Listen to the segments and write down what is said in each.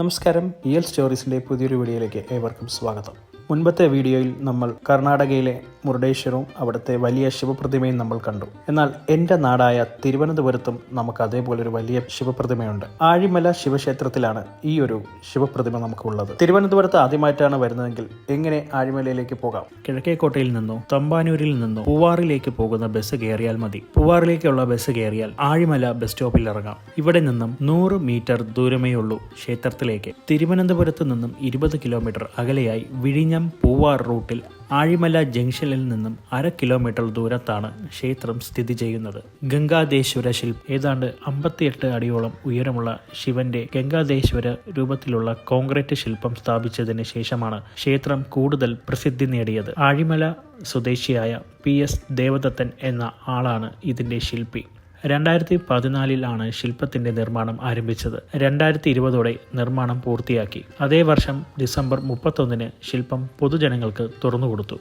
നമസ്കാരം, സ്റ്റോറീസിൻ്റെ പുതിയൊരു വീഡിയോയിലേക്ക് ഏവർക്കും സ്വാഗതം. മുൻപത്തെ വീഡിയോയിൽ നമ്മൾ കർണാടകയിലെ മുരുടേശ്വരവും അവിടുത്തെ വലിയ ശിവപ്രതിമയും നമ്മൾ കണ്ടു. എന്നാൽ എൻ്റെ നാടായ തിരുവനന്തപുരത്തും നമുക്ക് അതേപോലൊരു വലിയ ശിവപ്രതിമയുണ്ട്. ആഴിമല ശിവക്ഷേത്രത്തിലാണ് ഈ ഒരു ശിവപ്രതിമ നമുക്കുള്ളത്. തിരുവനന്തപുരത്ത് ആദ്യമായിട്ടാണ് വരുന്നതെങ്കിൽ എങ്ങനെ ആഴിമലയിലേക്ക് പോകാം? കിഴക്കേക്കോട്ടയിൽ നിന്നോ തമ്പാനൂരിൽ നിന്നോ പൂവാറിലേക്ക് പോകുന്ന ബസ് കയറിയാൽ മതി. പൂവാറിലേക്കുള്ള ബസ് കയറിയാൽ ആഴിമല ബസ് സ്റ്റോപ്പിൽ ഇറങ്ങാം. ഇവിടെ നിന്നും 100 മീറ്റർ ദൂരമേ ഉള്ളൂ ക്ഷേത്രത്തിലേക്ക്. തിരുവനന്തപുരത്ത് നിന്നും 20 കിലോമീറ്റർ അകലെയായി വിഴിഞ്ഞം പൂവാർ റൂട്ടിൽ ആഴിമല ജംഗ്ഷനിൽ നിന്നും 1/2 കിലോമീറ്റർ ദൂരത്താണ് ക്ഷേത്രം സ്ഥിതി ചെയ്യുന്നത്. ഗംഗാദേശ്വര ശില്പം ഏതാണ്ട് 58 അടിയോളം ഉയരമുള്ള ശിവന്റെ ഗംഗാദേശ്വര രൂപത്തിലുള്ള കോൺക്രീറ്റ് ശില്പം സ്ഥാപിച്ചതിന് ശേഷമാണ് ക്ഷേത്രം കൂടുതൽ പ്രസിദ്ധി നേടിയത്. ആഴിമല സ്വദേശിയായ PS ദേവദത്തൻ എന്ന ആളാണ് ഇതിന്റെ ശില്പി. 2014 ശില്പത്തിന്റെ നിർമ്മാണം ആരംഭിച്ചത്. 2020 നിർമ്മാണം പൂർത്തിയാക്കി. അതേ വർഷം ഡിസംബർ 31 ശില്പം പൊതുജനങ്ങൾക്ക് തുറന്നുകൊടുത്തു.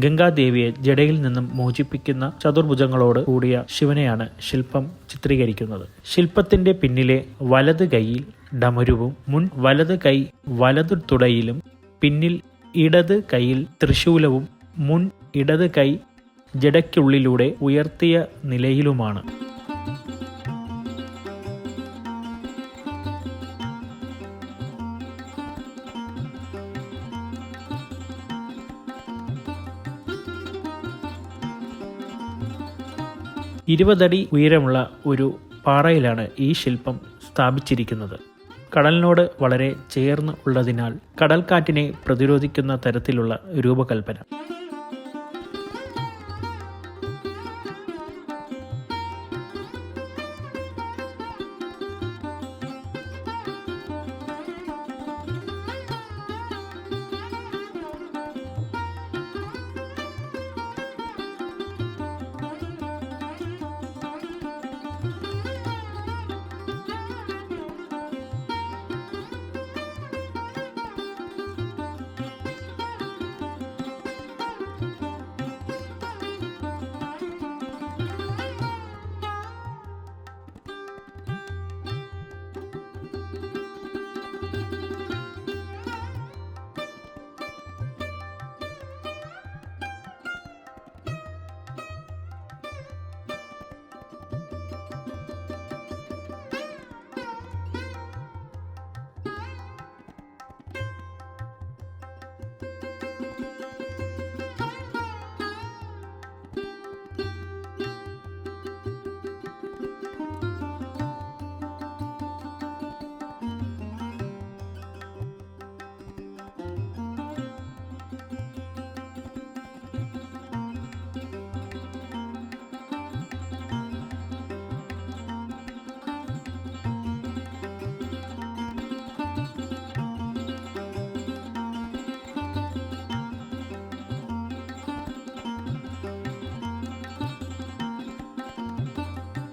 ഗംഗാദേവിയെ ജടയിൽ നിന്നും മോചിപ്പിക്കുന്ന ചതുർഭുജങ്ങളോട് കൂടിയ ശിവനെയാണ് ശില്പം ചിത്രീകരിക്കുന്നത്. ശില്പത്തിന്റെ പിന്നിലെ വലത് കൈയിൽ ഡമരുവും മുൻ വലത് കൈ വലതു തുടയിലും പിന്നിൽ ഇടത് കൈയിൽ ത്രിശൂലവും മുൻ ഇടത് കൈ ജടയ്ക്കുള്ളിലൂടെ ഉയർത്തിയ നിലയിലുമാണ്. ഇരുപതടി ഉയരമുള്ള ഒരു പാറയിലാണ് ഈ ശില്പം സ്ഥാപിച്ചിരിക്കുന്നത്. കടലിനോട് വളരെ ചേർന്ന് ഉള്ളതിനാൽ കടൽക്കാറ്റിനെ പ്രതിരോധിക്കുന്ന തരത്തിലുള്ള രൂപകൽപ്പന.